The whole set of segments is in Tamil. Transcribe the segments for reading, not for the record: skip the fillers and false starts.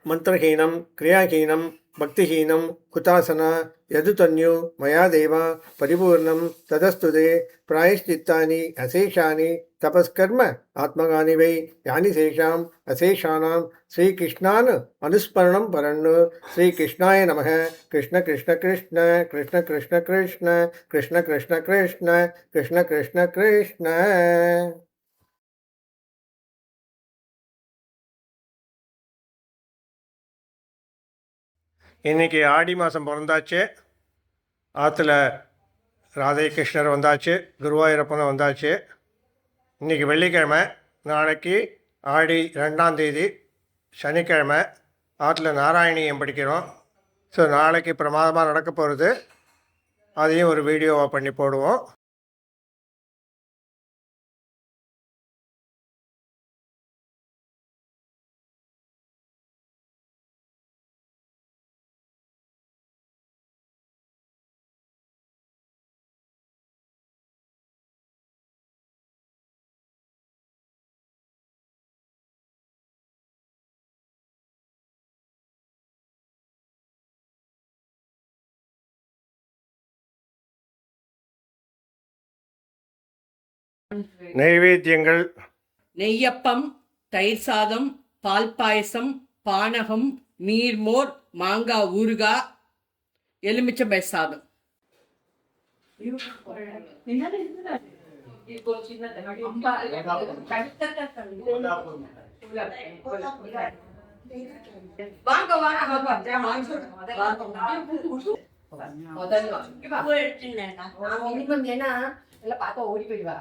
मंत्रहीनं क्रियाहीनं भक्तिहीनं हुतासना यदुतन्यो मया देव परिपूर्णं तदस्तुते प्रायश्चित्तानि अशेषानि तपस्कर्म आत्मगानि वै यानि शेषाम् अशेषाणां श्रीकृष्णान् अनुस्मरणं परन् श्रीकृष्णाय नमः। कृष्ण कृष्ण कृष्ण कृष्ण कृष्ण कृष्ण कृष्ण कृष्ण कृष्ण कृष्ण कृष्ण कृष्ण। இன்றைக்கி ஆடி மாதம் பிறந்தாச்சு. ஆற்றுல ராதை கிருஷ்ணர் வந்தாச்சு, குருவாயூரப்பனை வந்தாச்சு. இன்றைக்கி வெள்ளிக்கிழமை, நாளைக்கு ஆடி 2ஆம் தேதி சனிக்கிழமை. ஆற்றுல நாராயணியம் படிக்கிறோம். ஸோ நாளைக்கு பிரமாதமாக நடக்க போகிறது. அதையும் ஒரு வீடியோவாக பண்ணி போடுவோம். நைவேத்தியங்கள்: நெய்யப்பம், தயிர் சாதம், பால் பாயசம், பானகம், நீர்மோர், மாங்காய் ஊறுகாய், எலுமிச்சம்பழ சாதம். எல்லாம் பார்த்தா ஓடி போயிடுவா.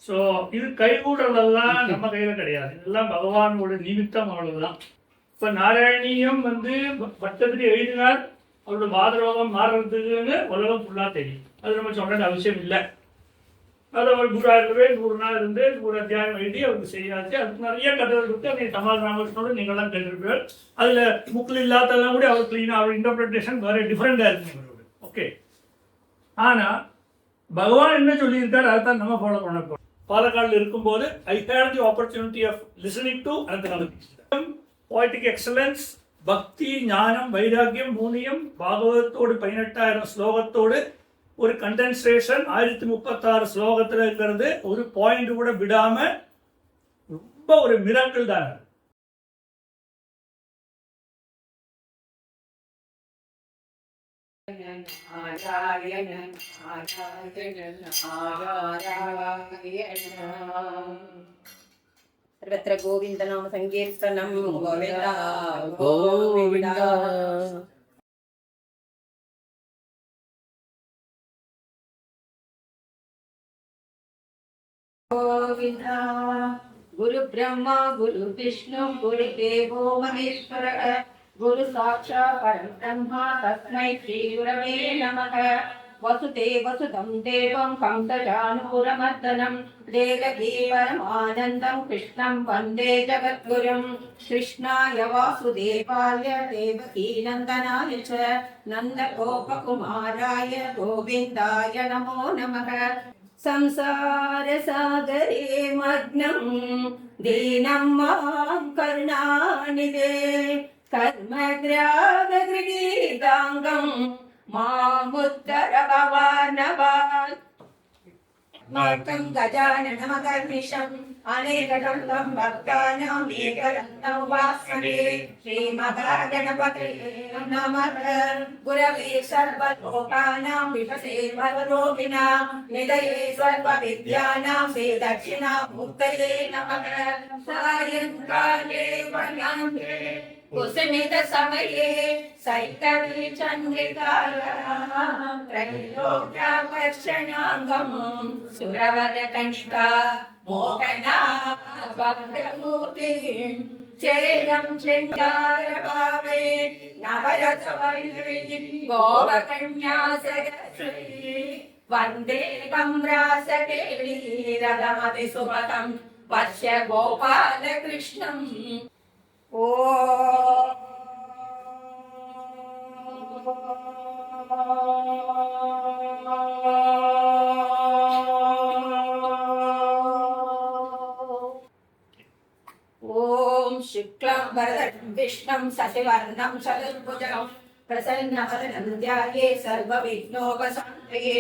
ஸோ இது கைகூடலாம் நம்ம கையில் கிடையாது. இதெல்லாம் பகவானோட நிமித்தம், அவ்வளவுதான். இப்போ நாராயணியம் பட்டத்துக்கு எழுதினார், அவரோட வாதரோகம் மாறுறதுக்குன்னு உலகம் ஃபுல்லாக தெரியும். அது நம்ம சொல்றது அவசியம் இல்லை. அது அவர் குருவாயூரவே 100 நாள் இருந்து 100 அத்தியாயம் எழுதி அவருக்கு செய்யாச்சு. அதுக்கு நிறைய கதைகள் இருக்கு. நீங்கள் தமிழ் ராமகிருஷ்ணோடு நீங்கள்லாம் கேட்டிருப்பீர்கள். அதில் புக்கில் இல்லாதெல்லாம் கூட அவர் கிளீனாக அவர் இன்டர்பிரிட்டேஷன் வேறு டிஃப்ரெண்டாக இருக்கு. ஓகே, ஆனால் பகவான் என்ன சொல்லியிருக்காரு அதைத்தான் நம்ம ஃபாலோ பண்ண போகிறோம். பாலக்காடில் இருக்கும்போது I had the opportunity of listening to poetic excellence, பக்தி, ஞானம், வைராக்கியம், மூனியம், பாகவதத்தோடு 18,000 ஸ்லோகத்தோடு ஒரு கண்டென்சேஷன் 1036 ஸ்லோகத்தில் இருக்கிறது. ஒரு பாயிண்ட் கூட விடாம ரொம்ப ஒரு மிராக்கிள் தான். सर्वत्र गोविंद नाम संकीर्तनम गोविंदा गोविंदा. गोविंदा. गुरु ब्रह्मा गुरु विष्णु गुरु देवो महेश्वरः गुरु साक्षात् परब्रह्म तस्मै श्री गुरवे नमः. वसुदेवसुतं देवं कंसचाणूरमर्दनं देवकी परमानन्दं कृष्णं वन्दे जगद्गुरुं. कृष्णाय वासुदेवाय देवकीनन्दनाय च नन्दगोपकुमाराय गोविन्दाय नमो नमः. संसारसागरे मग्नं दीनं मां करुणानिधे कर्मग्रागगृहीताङ्गं मामुद्धर भवानवान्. मार्गं गजाननमकर्निशम् अनेकदण्डं भक्तानाम् एकदन्तम् उपास्महे श्रीमहागणपतये नमः गुरवे सर्वलोकानां विषसे सर्वरोगिणां निधये सर्वविद्यानां श्रीदक्षिणामूर्तये नमः सायङ्काले वनान्ते कुसुमितसमये सैतवे चन्द्रिकायां त्रैलोक्याकर्षणाङ्गं सुरवरकणिका मोहनाभद्रमूर्तिं चेयं शृङ्गारभावे नवरसवैरी गोपकन्यासगश्री वन्देकं रासकेलीरथमतिसुभगं पश्य गोपालकृष्णम् ओ ॐ शुक्लं वरदं विष्णुं शशिवर्णं चतुर्भुजं प्रसन्नवदनं ध्याये सर्वविघ्नोपशान्तये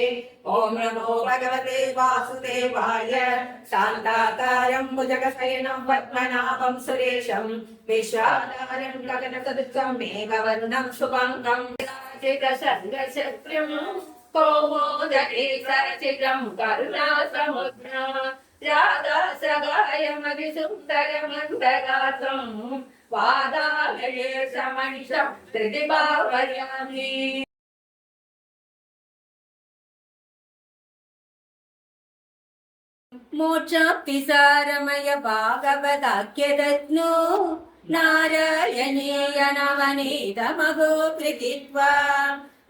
ॐ नमो भगवते वासुदेवाय शान्ताकारं भुजगशयनं पद्मनाभं सुरेशं विश्वाधारं गगनसदृशं मेघवर्णं शुभाङ्गं चिरसङ्गशत्रुं कौमोदके सरसिजं करुणासमुद्रा राधासगायमधिसुन्दरमन्दगात्रं वादालये समनिशं त्रिदिभावयामि मोक्षाप्तिसारमय भागवदाख्यरत्नो नारायणीय नवनीतमहो कृतित्वा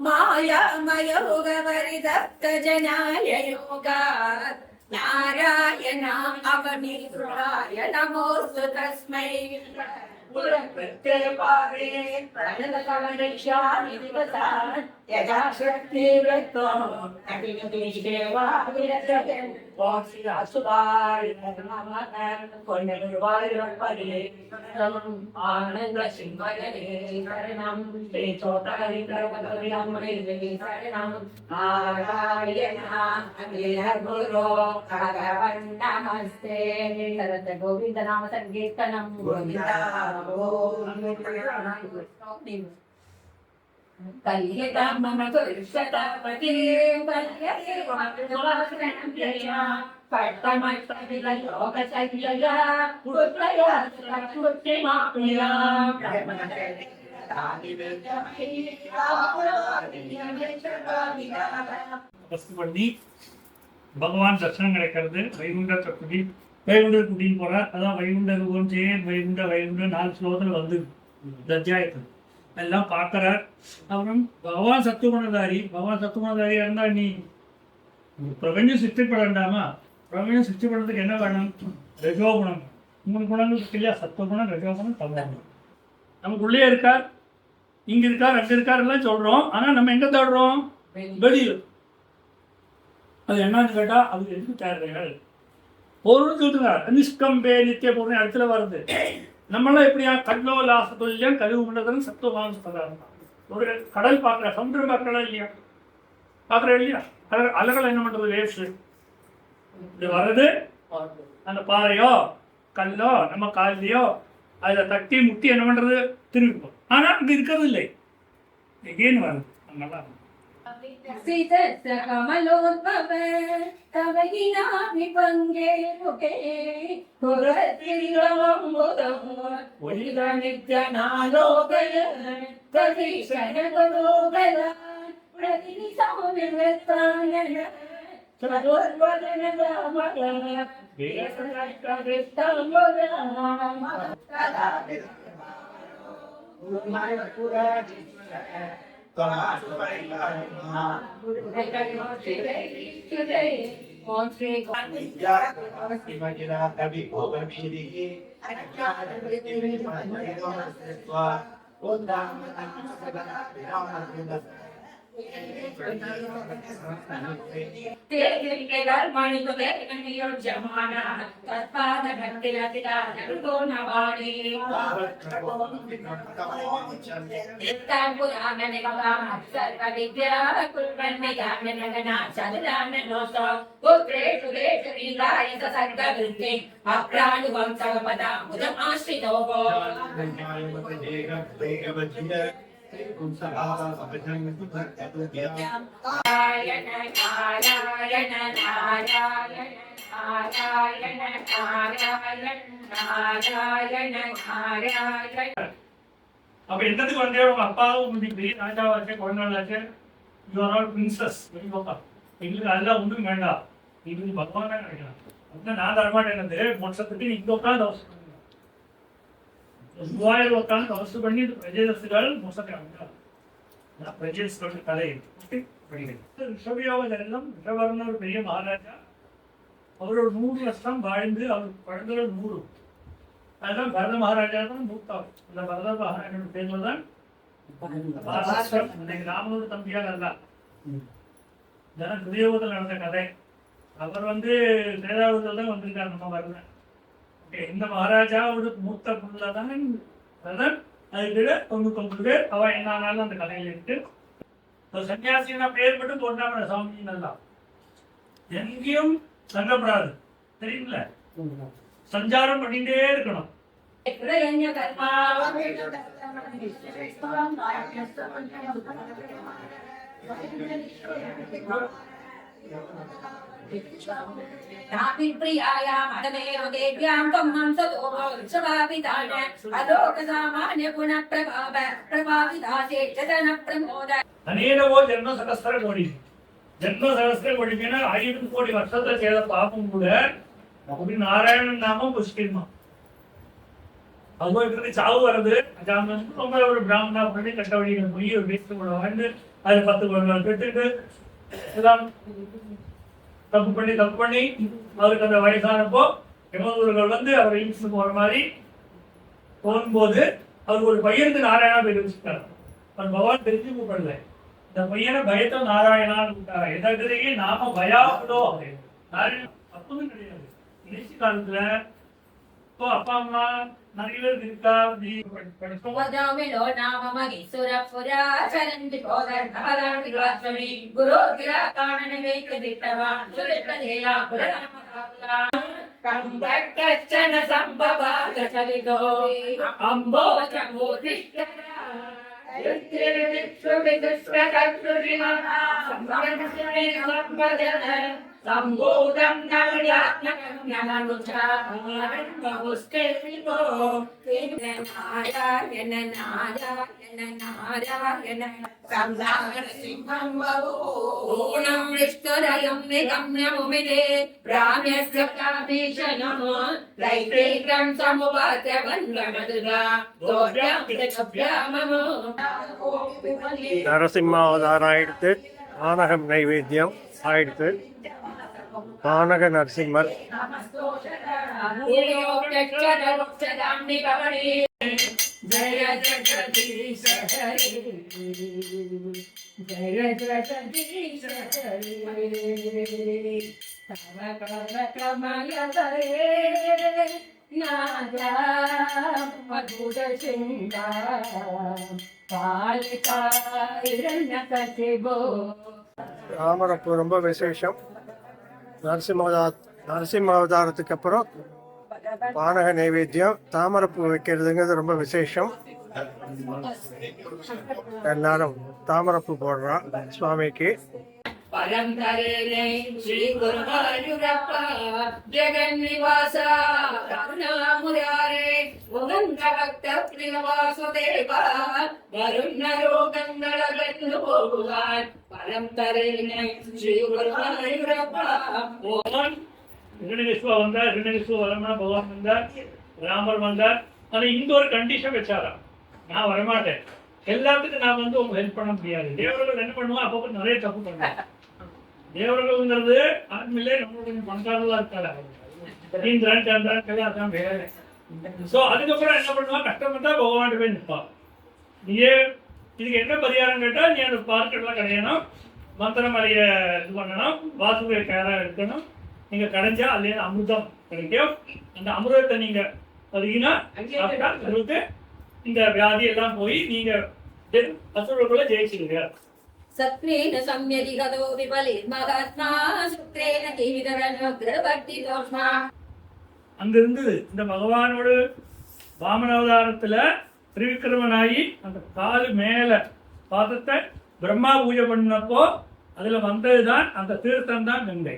मायामयोगवरिदत्तजनाय योगात् नारायणाम् अवनीतृणाय नमोऽस्तु तस्मै पुरप्रत्ययपारे प्रणतकमनिष्यामि दिवसान् यथाशक्ति वृत्तम् अभिनतिष्ठेवा विरजते ॐ श्री वासुदेवाय नमः पुण्यनिर्वाणपदे आनन्दसिंहये शरणं श्रीचोटहरिकरपदविलम्बे शरणं नारायण गुरो भगवन् नमस्ते सरत गोविन्द नाम संकीर्तनं गोविन्दा कल्यतां मम कुरुषतापतिं कल्यते पट्टमट्टविलोकसंजया पुत्रया पुत्रिमाप्नुया ஃபஸ்ட் பண்ணி பகவான் தர்சனம் கிடைக்கிறது வைகுண்டத்தை குடி வைகுண்டர் குடின்னு போகிறார். அதான் வைகுண்ட ரூபம் சேர் வைகுண்ட வைகுண்ட 4 ஸ்லோகத்தில் வந்து இந்த அத்தியாயத்தில் எல்லாம் பார்க்குறார். அப்புறம் பகவான் சத்துகுணதாரியாக இருந்தால் நீ பிரபஞ்சம் சிருஷ்டிப்பட வேண்டாமா? பிரபஞ்சம் சிருஷ்டிப்படுறதுக்கு என்ன வேணும்? ரஜோகுணம். 3 குணங்கள் இருக்கு இல்லையா? சத்துவகுணம், ரஜோகுணம், தமோகுணம். நமக்குள்ளே இருக்கார், இங்கே இருக்கார், அங்கே இருக்கார் எல்லாம் சொல்கிறோம். ஆனால் நம்ம எங்கே தேடுறோம்? வெளியில். அது என்னன்னு கேட்டால் அது எதுக்கு தேடுறீர்கள்? பொருள் தூத்துறார். நிஷ்கம்பே நித்திய பொருள் இடத்துல வருது. நம்மளாம் எப்படியா? கல்லோ லாசத்துல்யம் கழிவு மண்டலம் சத்துவமான பதார்த்தம். ஒரு கடல் பார்க்குற, சமுத்திரம் பார்க்கறா இல்லையா? பார்க்குறா இல்லையா? அலைகள் என்ன பண்ணுறது? வேஸ்ட். இது வர்றது அந்த பாறையோ கல்லோ நம்ம காலையோ அதில் தட்டி முட்டி என்ன பண்ணுறது? திரும்பிப்போம். ஆனால் அங்கே இருக்கிறது இல்லை. எங்கேன்னு வருது. நல்லா कमलोद्भव तव गिनाभिपङ्गे मुखे नित्यनालोकय कविशनगोगल प्रतिनिसमविवृत्तायन தேர்தல் மணிக்கு கண்ணியோர் ஜமான தற்பாத கட்டிலா நடுகோ நவாடி புராண நிகவாம் சர்வ வித்யா குல்பன்னை யாமனகனா சதுரான நோசோ புத்ரே சுரேஷ வீராய சர்க விருத்தி அப்ராணு வம்சவபதா முதமாஸ்ரிதோபோ நாராயண நாராயண நாராயண நாராயண நாராயண நாராயண நாராயண. அப்ப என்னத்துக்கு வந்தே உங்க அப்பாவும் பெரிய ராஜாவாச்சு குழந்தைகளாச்சு யூஆர் ஆல் பிரின்சஸ் வெளிப்பா எங்களுக்கு அதெல்லாம் ஒன்றும் வேண்டாம் எங்களுக்கு பகவான் தான் கிடைக்கலாம் அப்படின்னா நான் தரமாட்டேன் மோட்சத்துக்கு இங்க உட்காந்து அவசரம் மூவாயிரம் உட்காந்து அவசரம் பண்ணி பிரஜேதஸ்கள் மோசத்தை பிரஜேஸ்வரர் கதை ரிஷபயோக ஜனம் ரிஷபர்னு ஒரு பெரிய மகாராஜா அவரோட 100 வருஷம் வாழ்ந்து அவர் குழந்தைகள் 100. அதுதான் பரத மகாராஜா தான் மூத்தவர். அந்த பரத மகாராஜோட பேர்ல தான் இன்னைக்கு ராமனோட தம்பியாக அல்ல இதெல்லாம் துரியோகத்தில் நடந்த கதை. அவர் வேதாவத்தில் தான் வந்திருக்காரு நம்ம வரல. இந்த மகாராஜாவோட மூத்த புள்ள தான் பரதன். அதுக்கு 99 பேர் அவ என்னாலும் அந்த கதையில இருக்கு. சன்னியாசினா பேர் மட்டும் தோன்றாம சாமி நல்லா எங்கேயும் தங்கப்படாது தெரியுங்களா, சஞ்சாரம் பண்ணிட்டே இருக்கணும். அநேகவோ ஜென்ம சகஸ்திர கோடி ஜென்ம சகஸ்திர கோடினா 5 கோடி வருஷத்தை செய்த பாப்பம் கூட நாராயணன் நாமம் புஷ்டிமா. அதுவும் சாவு வர்றது ரொம்ப ஒரு பிராமணா பண்ணி கட்ட வழிகள் போய் ஒரு வீட்டு கூட வாழ்ந்து அது 10 குழந்தைகள் பெற்றுட்டு எல்லாம் தப்பு பண்ணி அவருக்கு அந்த வயசானப்போ யமதூர்கள் அவர் இன்சுக்கு போற மாதிரி போகும்போது அவருக்கு ஒரு பையனுக்கு நாராயணா பேர் வச்சுட்டார். அவன் பகவான் தெரிஞ்சு கூப்பிடல, இந்த பையனை பயத்தை நாராயணான்னு கூப்பிட்டாரா. எதாவது நாம பயாபுலோ நாராயணன் தப்புன்னு கிடையாது. கடைசி காலத்துல இப்போ அப்பா அம்மா நிறைய பேர் இருக்கா சம்போதம் நாராயண நாராயண நாராயண சிம்ஹம் ஓணம் விஷ்ணுரயம் நிகம்யமுமிதே பிராமியஸ்ய காபீஷணம் லைதேகம் சமுபாத்ய வந்தமதுரா தோர்யம் கிதப்யாமமோ. நரசிம்ம அவதாரம் ஆயிடுத்து, ஆனகம் நைவேத்தியம் ஆயிடுத்து. பானக நரசிம்மர் ஜய ஜகதீஷ ஹரி ஜய ஜகதீஷ ஹரி தவ கர கமல ஹரே நாதா மதுர சிங்கா பாலிகா இரண்யகசிபோ. தாமரப்பூ ரொம்ப விசேஷம். நரசிம்ம அவதாரத்துக்கு அப்புறம் பானக நைவேத்தியம் தாமரப்பூ வைக்கிறதுங்கிறது ரொம்ப விசேஷம். எல்லாரும் தாமரப்பூ போடுறான் சுவாமிக்கு. பரந்தரே ஸ்ரீ குருவாயூரப்பா ஜெகன்னிவாசா கருணாமுராரே உகந்த பக்த பிரிய வாசுதேவா வருண ரோகங்களகன்று போகுவான். பரந்தரே ஸ்ரீ குருவாயூரப்பா. ஹிரண்யகசிபு வந்தார், ஹிரண்யகசிபு வரமா பகவான் வந்தார், ராமர் வந்தார். ஆனா இந்த ஒரு கண்டிஷன் வச்சாரா, நான் வரமாட்டேன், எல்லாத்துக்கும் நான் உங்களுக்கு ஹெல்ப் பண்ண முடியாது. தேவர்கள் என்ன பண்ணுவோம், அப்பப்போ நிறைய தப்பு பண்ணுவோம். தேவர்கள்ங்கிறது ஆத்மிலே நம்ம கொஞ்சம் பணக்காரர்களா இருக்காரு, இந்திரன் சந்திரன் கல்யாணம் வேலை. ஸோ அதுக்கப்புறம் என்ன பண்ணுவான், கஷ்டப்பட்டா பகவான் போய் நிற்பான். நீயே இதுக்கு என்ன பரிகாரம் கேட்டால் நீ அந்த பார்க்கெல்லாம் கிடையணும், மந்திரம் அடைய இது பண்ணணும், வாசுவை கேராக இருக்கணும். நீங்கள் கடைஞ்சா அதுலேருந்து அமிர்தம் கிடைக்கும். அந்த அமிர்தத்தை நீங்கள் பார்த்தீங்கன்னா உங்களுக்கு இந்த வியாதி எல்லாம் போய் நீங்கள் அசுரர்களை ஜெயிச்சிருங்க. சத்ரேன சம்யதிகதோ விபலிர்மகாத்மா சுத்ரேன ஜீவிதரனுக்ரவர்த்தி தோஷ்மா. அங்கிருந்து இந்த பகவானோடு வாமனாவதாரத்தில் திரிவிக்ரமனாகி அந்த காலு மேலே பாதத்தை பிரம்மா பூஜை பண்ணப்போ அதில் வந்தது தான் அந்த தீர்த்தம் தான் கங்கை.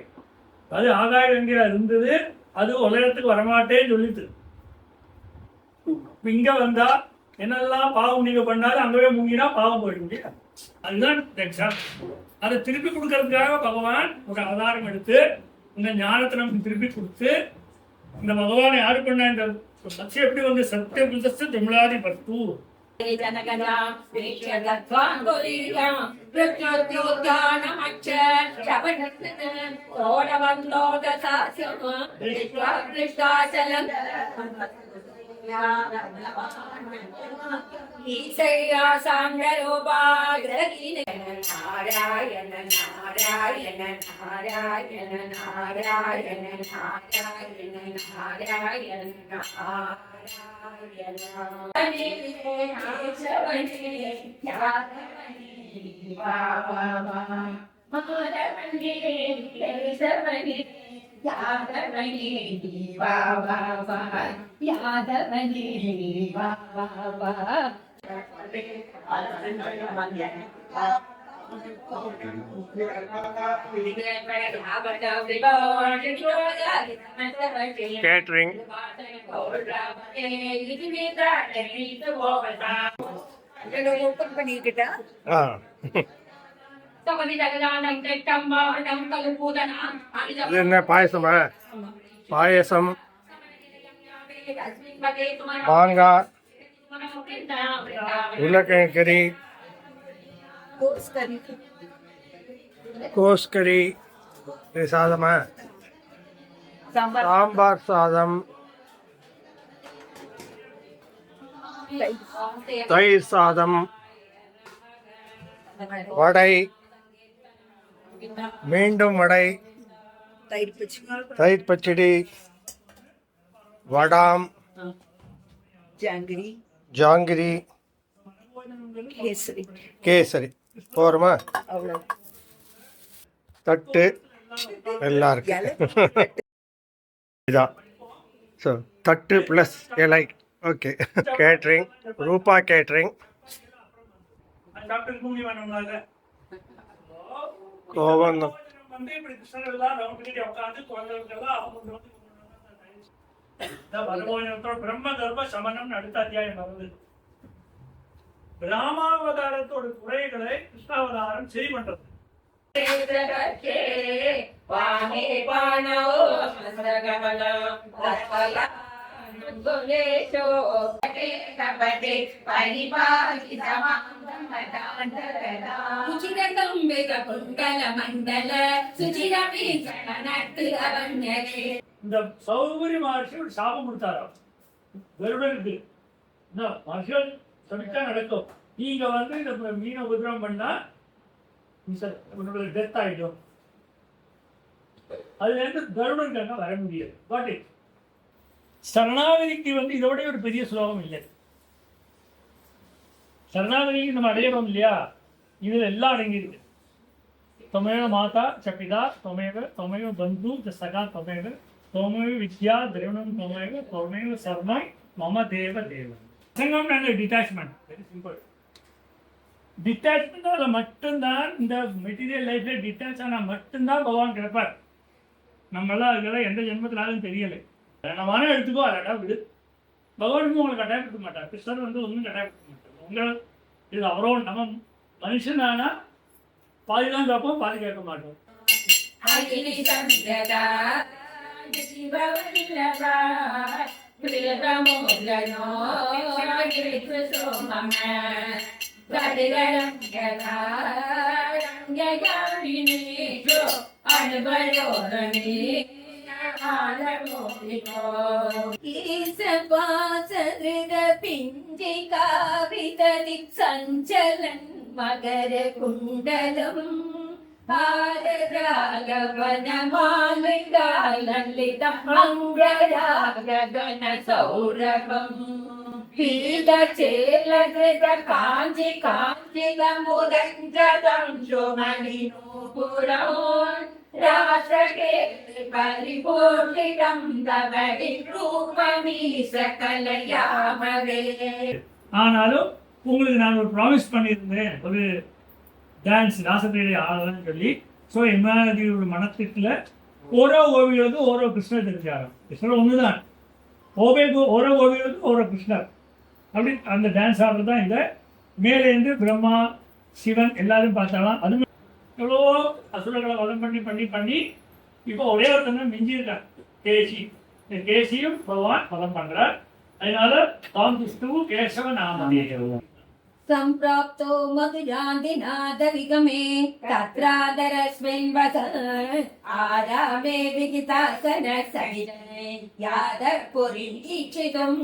அது ஆகாய கங்கையில் இருந்தது. அது உலகத்துக்கு வரமாட்டேன்னு சொல்லிட்டு இங்கே வந்தால் என்னெல்லாம் பாவம் நீங்கள் பண்ணாலும் அங்கேயே முங்கினா பாவம் போயிட முடியாது. அதுதான் எக்ஸாம்பிள். அதை திருப்பி கொடுக்கறதுக்காக பகவான் ஒரு அவதாரம் எடுத்து இந்த ஞானத்தை நமக்கு திருப்பி கொடுத்து இந்த பகவானை யாரு பண்ண இந்த சத்தியம் எப்படி வந்து சத்திய புதஸ்து தமிழாதி பத்து ஈசையா சாங்கரோபாகிரகின நாராயண நாராயண நாராயண நாராயண நாராயண நாராயண நாராயண யாதவனே வா வா வா யாதவனே வா வா வா. கேட்ரிங் பண்ணிக்கிட்டா இது என்ன பாயசமா? பாயசம், மாங்காய், உருளைக்கிழங்கு கறி, கோஸ் கறி, இது சாதமா? சாம்பார் சாதம், தயிர் சாதம், வடை, மீண்டும் வடை, தயிர் பச்சடி, வடாம், ஜாங்கிரி, கேசரி. போறோமா? தட்டு எல்லாம் இருக்கு. இதான் ஸோ தட்டு ப்ளஸ் இலை. ஓகே. கேட்ரிங், ரூபா கேட்ரிங். கோவம் பிரம்ம கர்ப்ப சமணம் அடுத்த அத்தியாயம் வருது. ராமாவதாரத்தோட குறைகளை கிருஷ்ணாவதாரம் சரி பண்றது. இந்த சௌகரி மகர்ஷி ஒரு சாபம் கொடுத்தாரா கருடனுக்கு. இந்த மகர்ஷிகள் சொல்லிட்டா நடக்கும். நீங்க வந்து இந்த மீனை உபதிரவம் பண்ணா உன்னோட டெத் ஆயிடும். அதுல இருந்து கருடனுக்கு வர முடியாது. பட் சரணாகதிக்கு வந்து இதோட ஒரு பெரிய ஸ்லோகம் இல்லை. சரணாகதிக்கு நம்ம அடையணும் இல்லையா? இதுல எல்லாம் அடங்கியிருக்கு. त्वमेव माता च पिता त्वमेव बंधु च सखा त्वमेव विद्या द्रविणं त्वमेव सर्वं मम देव देव. संगम and detachment, very simple. டிட்டாச்மெண்டால் மட்டும்தான் இந்த மெட்டீரியல் லைஃப்ல டிட்டாச் ஆனால் மட்டும்தான் பகவான் கிடைப்பார். நம்மளாம் அதுக்கெல்லாம் எந்த ஜென்மத்தினாலும் தெரியலை. வேணமான எடுத்துக்கோ, அல்லாட்டா விடு. பகவானுக்கும் உங்களை கட்டாயப்படுத்த மாட்டார். கிருஷ்ணர் வந்து ஒன்றும் கட்டாயப்படுத்த மாட்டார். உங்களை இது அவரோட நம்ம மனுஷனானா பாதி தான் கேட்போம், பாதி கேட்க மாட்டோம். ईसपासदृगपिञ्जिकाभितदिक् सञ्चलन् மகர குண்டலம் பாரராகவனமாலிகாலிதம் மங்கராகன சௌரபம் பீடச்சேலகிருத காஞ்சி காஞ்சிகமுரஞ்சதம் சுமணிநூபுரம் ராசகேதி பரிபூர்ணிதம் தவடி ரூபமீ சகலயாமரே. ஆனாலும் உங்களுக்கு நான் ஒரு ப்ராமிஸ் பண்ணியிருந்தேன், ஒரு டான்ஸ் ராசகிரீடை ஆடலாம்னு சொல்லி. ஸோ இமாதிரியோட மனத்திற்குள்ள ஓரோ ஓவியருக்கும் ஓரோ கிருஷ்ணர் தெரிஞ்சாங்க. கிருஷ்ணர் ஒன்று தான், ஓரோ ஓவியருக்கும் ஓரோ கிருஷ்ணர். அப்படி அந்த டான்ஸ் ஆடுறது தான் இந்த மேலேருந்து பிரம்மா சிவன் எல்லாரும் பார்த்தாலாம். அது எவ்வளோ அசுரங்களை வதம் பண்ணி இப்போ ஒரே ஒருத்தங்க மிஞ்சிருக்காங்க, கேசி. இந்த கேசியும் பகவான் வதம் பண்ணுறார். அதனால தாம் விஷ்ணு கேசவ நாமதேயம். सम्प्राप्तो मधुजान्तिनाथविगमे तत्रादरस्मिन् वस आरामे विहितासन सहिते यादवपुरीं ईक्षितुम्.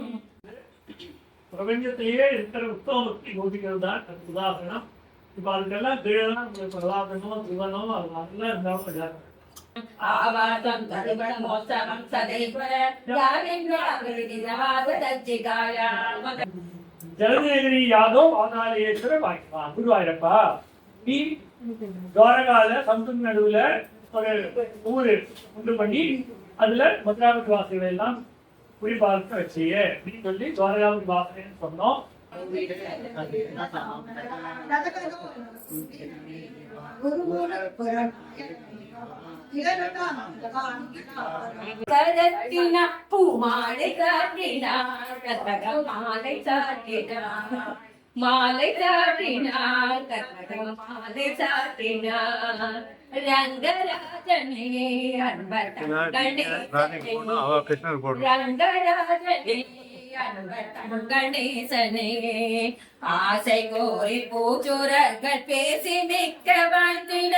பிரபஞ்சத்திலேயே இருக்கிற உத்தம பக்தி கோபிகள் தான் அதுக்கு உதாரணம். இப்போ அதுக்கெல்லாம் கீழெல்லாம் பிரலாபனோ சிவனோ அதெல்லாம் இருந்தாலும் आवासं तरुणमोत्सवं सदैव याविन्द्रावृतिनवावदज्जिकाय ஜலதேகிரி யாதவ் பாதாளேஸ்வர வாக்கிவான். குருவாயிரப்பா, நீ துவாரகால சமுத்திர நடுவுல ஒரு ஊரு உண்டு பண்ணி அதுல மதுராபதி வாசிகளை எல்லாம் குறிப்பார்த்து வச்சிய அப்படின்னு சொல்லி துவாரகாபதி வாசனைன்னு சொன்னோம். கரத்தின பூமாலை காட்டினார் கதகம் மாலை சாட்டினார் மாலை சாட்டினார் கதகம் மாலை சாட்டினார் ரங்கராஜனே அன்பதங்கனே ரங்கராஜனே கணேசனே ஆசை கோரி பூச்சுரர்கள் பேசி மிக்க வாழ்த்தின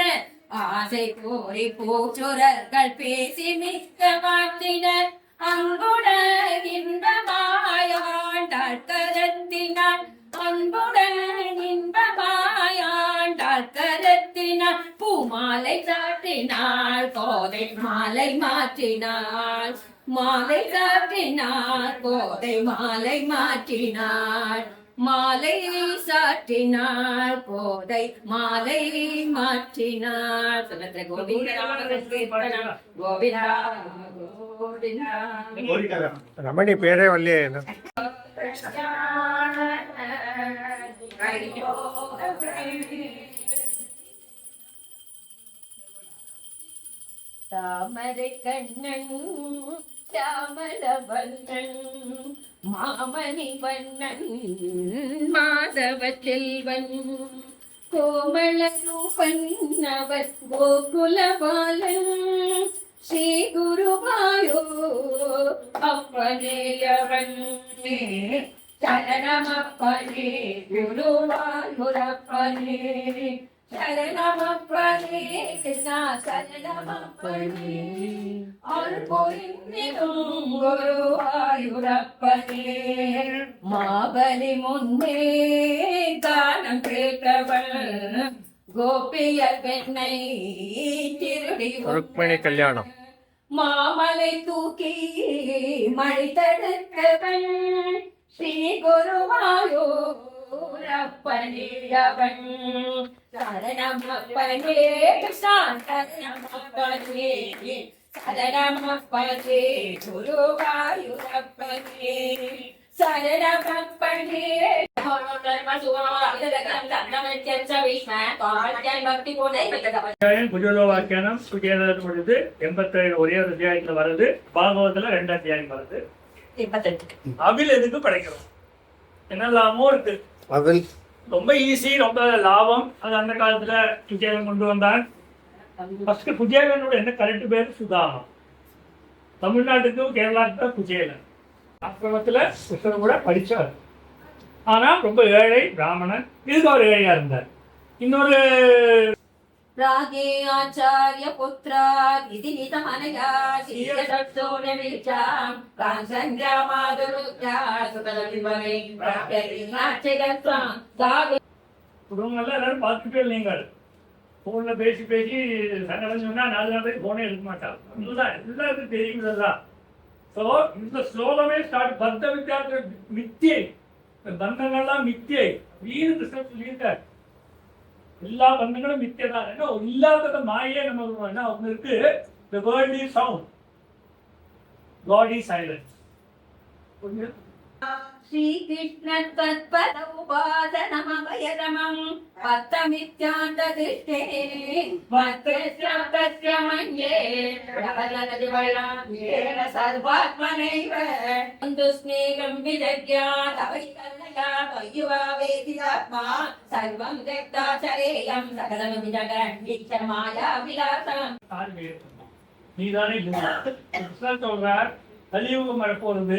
ஆசை கோரி பூச்சுரர்கள் பேசி மிக்க வாழ்த்தின அன்புடன் இன்பமாயாண்டாள் கரத்தினாள் அன்புடன் இன்பமாயாண்டாள் கரத்தினாள் பூமாலை சாட்டினாள் கோதை மாலை மாற்றினாள் மாலை சாற்றினார் கோதை மாலை மாற்றினார் மாலை சாற்றினார் கோதை மாலை மாற்றினார். கோவிந்தா கோவிந்தா கோவிந்தா. ரமணி பேரே வரலையே. தாமரை கண்ணன் தாமர வண்ணன் மாமணி வண்ணன் மாதவ செல்வன் கோமள ரூபன் அவர் கோகுல பாலன் ஸ்ரீ குருவாயோ அப்பனேயவன் சரணமப்பனே குருவாயூரப்பனே சரணமப்பனே கிருஷ்ணா சரணமப்பனே அருள்பொழிந்திடும் குருவாயூரப்பனே மாபலி முன்னே கானம் கேட்டவள் கோபியர் பெண்ணை திருடி ருக்மிணி கல்யாணம் மாமலை தூக்கி மழை தடுத்தவன் ஸ்ரீ குருவாயூரப்பனேயவன் சரணமப்பனே கிருஷ்ணா சரணமப்பனே சரணமப்பனே குருவாயூரப்பனே சரணமப்பனே. குஜலோவாக்கியானம் குஜேலன் பொழுது 87 ஒரே ஒரு அத்தியாயத்துல வருது. பாகவத்துல 2 அத்தியாயம் வருது. அவில் எதுக்கு படைக்கிறோம்? என்னெல்லாமோ இருக்கு. அவில் ரொம்ப ஈஸி, ரொம்ப லாபம். அது அந்த காலத்துல குஜேலன் கொண்டு வந்தான். ஃபர்ஸ்ட் குஜேலனோட என்ன கரெக்ட் பேர் சுதாமம். தமிழ்நாட்டுக்கும் கேரளாவுக்கும் குஜேலன். ஆசிரமத்துல கிருஷ்ணன் கூட படிச்சார். ஆனா ரொம்ப ஏழை பிராமணன். இதுக்கு அவர் ஏழையா இருந்தார். இன்னொரு ராகே ஆச்சாரிய புத்ரா இதி நிதமனயா சீரசத்தோன விச்சாம் காஞ்சந்தியா மாதுருக்யா சுதலவிவரை பிராப்யரி நாட்சிகத்வாம் தாகு. குடும்பங்கள்லாம் எல்லாரும் பார்த்துட்டே நீங்கள் ஃபோனில் பேசி பேசி சங்கடம் சொன்னால் 4 நாளைக்கு ஃபோனே எடுக்க மாட்டாங்க. இதுதான் எல்லாருக்கும் தெரியுங்கிறதா. ஸோ இந்த ஸ்லோகமே ஸ்டார்ட் பத்த வித்தியாச மித்தியை, இந்த பந்தங்கள்லாம் மித்தியை வீடு கிருஷ்ணன் சொல்லியிருக்காரு. எல்லா பந்தங்களும் மித்தியை தான். ஏன்னா இல்லாதத மாயே நம்ம என்ன ஒன்று இருக்கு. The world is sound, God is silent. Shri Krishna तत्पद उपासनमभयरमं पत्तमित्यान्तदृष्टे मत्स्यातस्य मन्ये प्रबलनदिवलान्येन सर्वात्मनैव बन्धुस्नेहं विजज्ञातवैकर्णया वयुवा वेदितात्मा सर्वं त्यक्ता चरेयं सकलमिति जगन्मीक्षमाया विलासम्. நீதானே கிருஷ்ணன் சொல்றார், கலியுகம் வரப்போறது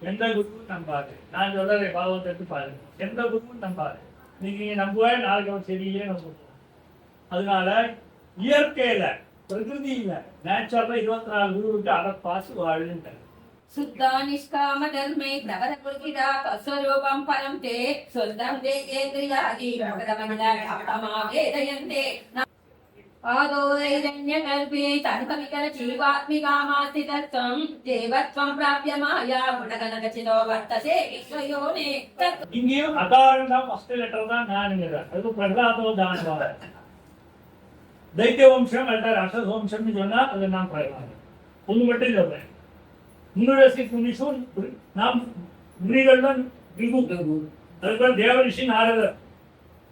எந்த குருவும் நம்பாது. நான் சொல்றதை பாவத்தை எடுத்து பாருங்க, எந்த குருவும் நம்பாது. நீங்க நம்புவ நாளைக்கு அவன் சரியில்லையே நம்புவோம். அதனால இயற்கையில பிரகிருதியில நேச்சுரலா 24 குரு விட்டு அதை பாசு வாழுன்ட்டார். शुद्धा निष्काम धर्मे प्रवर पुरुषिता तस्वरूपं परं ते शुद्धं देहेन्द्रियादि प्रकटमण्डलमावेदयन्ते आदोरैरण्यकल्पे तनुकमिकर जीवात्मिकामास्तितत्वं देवत्वं प्राप्य माया गुणगणगचितो वर्तते विश्वयोने. இங்கேயும் அகாரம் தான் ஃபர்ஸ்ட் லெட்டர் தான் நானுங்கிறார். அது பிரகலாதோ தானவாத தைத்திய வம்சம் அல்ல ராட்சச வம்சம்னு சொன்னா அது நான் பிரகலாதம் ஒன்று மட்டும் சொல்றேன். முன்னுரசி துணிசூர் நாம் முனிகள் தான் அதுக்கு தேவரிஷி நாரதர்.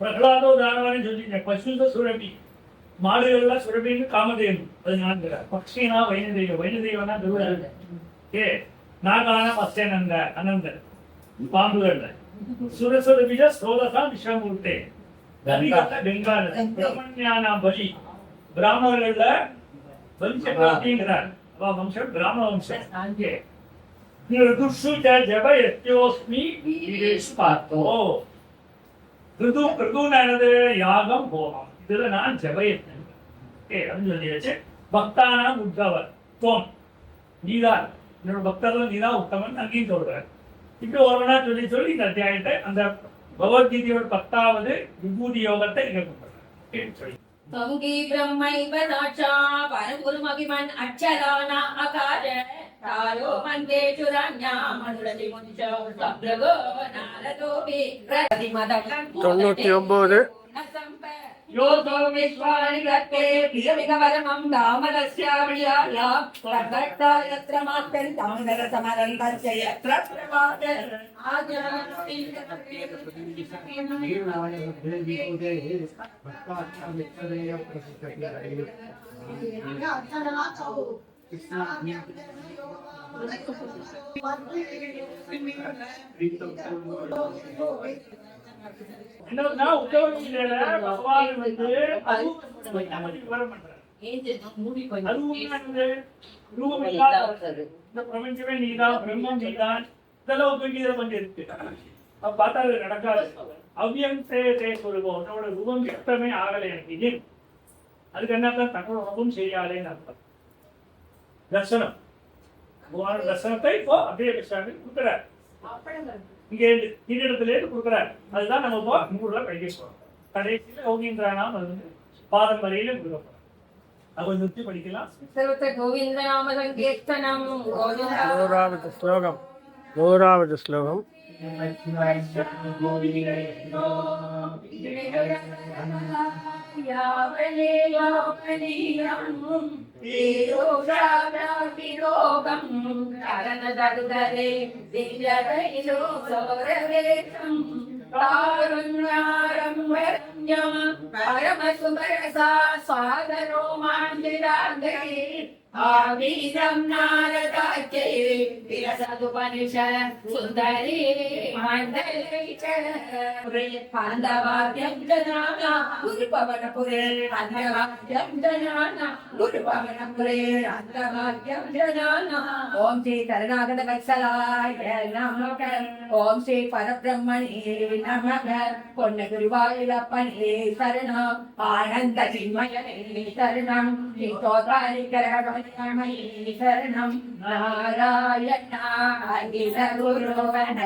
பிரகலாதோ தானவான்னு சொல்லிட்டேன். பசுத சுரபி மாடுகள்லாம் சுரபின்னு காமதேவன் அது நான்கிறார். பக்ஷினா வைணதேவ வைணதேவனா துருவன். நாகான மஸ்தேனந்த அனந்தர் பாம்புகள்ல சுரசுரபிஜ ஸ்ரோதசா விஸ்வமூர்த்தே பெங்கால பிரம்மஞானா பலி பிராமணர்கள்ல பலி சக்கரவர்த்திங்கிறார். வம்சம் பிராமண வம்சம். அங்கே ऋतुषु च जपयत्योऽस्मि वीरेषु पार्थो. ऋतुनाனது யாகம் ஹோமம். இதுல நான் ஜபயத்தேன். அப்படின்னு சொல்லியாச்சு. பக்தானாம் உத்தவர் தோம் நீதான் என்னோட பக்தர்கள் நீதான் உத்தமன் அங்கேயும் சொல்றார். இப்படி ஒருவனா சொல்லி சொல்லி இந்த அத்தியாயத்தை அந்த பகவத்கீதையோட 10வது விபூதி யோகத்தை இங்க சொல்றேன். त्वंगी ब्रह्मैव साक्षा परमगुरुमभिमन् अक्षराणा अकार तारो मन्देषु रम्या मनुरति मुनिशो सब्रगो नारदोऽपि प्रतिमदं 99 यो विश्वानि गते प्रियमिकवरमं दामदस्यावियाया प्रभक्ता यत्र मास्तरि तामदरसमरन्तस्य यत्र प्रभात என்னன்னா உத்தவகீதையில பகவான் வந்து விவரம் பண்றாரு. இந்த பிரபஞ்சமே நீதான், பிரம்மம் நீதான், இதெல்லாம் உத்தவகீதை கொஞ்சம் இருக்கு. அப்ப பார்த்தா அது நடக்காது. அவ்வியம் தே சொல்லுவோம், உன்னோட ரூபம் எத்தமே ஆகலை எனக்கு இது. அதுக்கு என்ன தன்னோட ரூபம் செய்யாதேன்னு அர்த்தம். தர்சனம் பகவானோட தர்சனத்தை இப்போ அப்படியே கொடுக்குறாரு. இங்க இடத்துல கொடுக்குறாரு. அதுதான் நம்ம இப்போ 100 படிக்க போறோம். கடைசியில யோகீந்திரானாம் அது பாதம் வரையில கொடுக்க போறோம். அதை நிறுத்தி படிக்கலாம். गोविन्दनाम संकीर्तनं நூறாவது ஸ்லோகம். परमसुभरसा सागरो माञ्जिराङ्गे आवीरं नारदाख्ये विरसदुपनिषत् सुन्दरी मण्डले च पाण्डवाद्यं जनाना गुरुपवनपुरे पाण्डवाद्यं जनाना गुरुपवनपुरे पाण्डवाद्यं जनाना ॐ श्री करुणागणवत्सलाय नमः ॐ श्री परब्रह्मणे नमः பொன்னகுருவாயூரப்பனே சரணம் ஆனந்த சின்மயனே சரணம் ஸ்தோத்ராரிகரகமே சரணம் நாராயண அகில குருவன்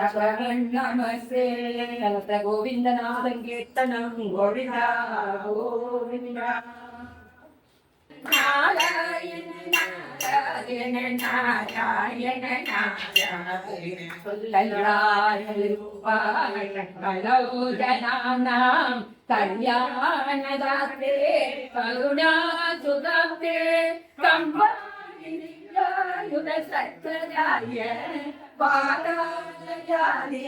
நமஸ்தே கலத்த கோவிந்தநாதன் கீர்த்தனம் கோவிந்தா கோவிந்தா நாராயண நாராயண நாராயண நாராயண சொல்லலாயிரம் கல்யாணதாத்தே கருணாசுதாத்தே கம்பாயுத சத்யராய பாராயணி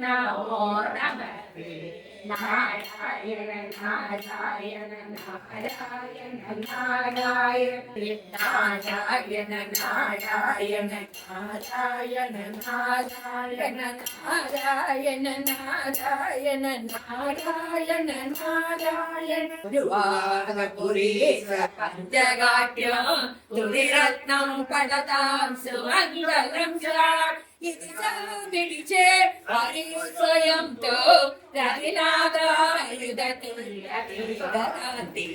நமோ நமஸ்தே நாராயண நாராயண நாராயண நாராயண நாராயண நாராயண நாராயண நாராயண நாராயண நாராயண நாராயண நாராயண திருவாரூரீஸ்வர பஞ்சகாட்யம் துரிரத்னம் படதாம் சுமங்கலம் இது பிடிச்சே ஹரிஸ்வயம் தோ ரவிநாதாயுதத்துல்யதிகராந்தி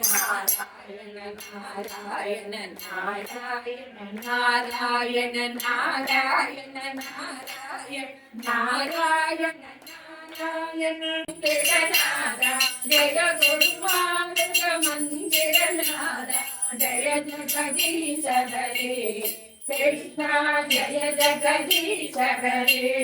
நாராயண நாராயண நாராயண நாராயண நாராயண நாராயண நாராயண நாராயண ஜெகநாதா ஜெய குருவாமிருக மந்திரநாதா ஜய ஜகதீஷ ஹரே कृष्णा जय जगदीश हरे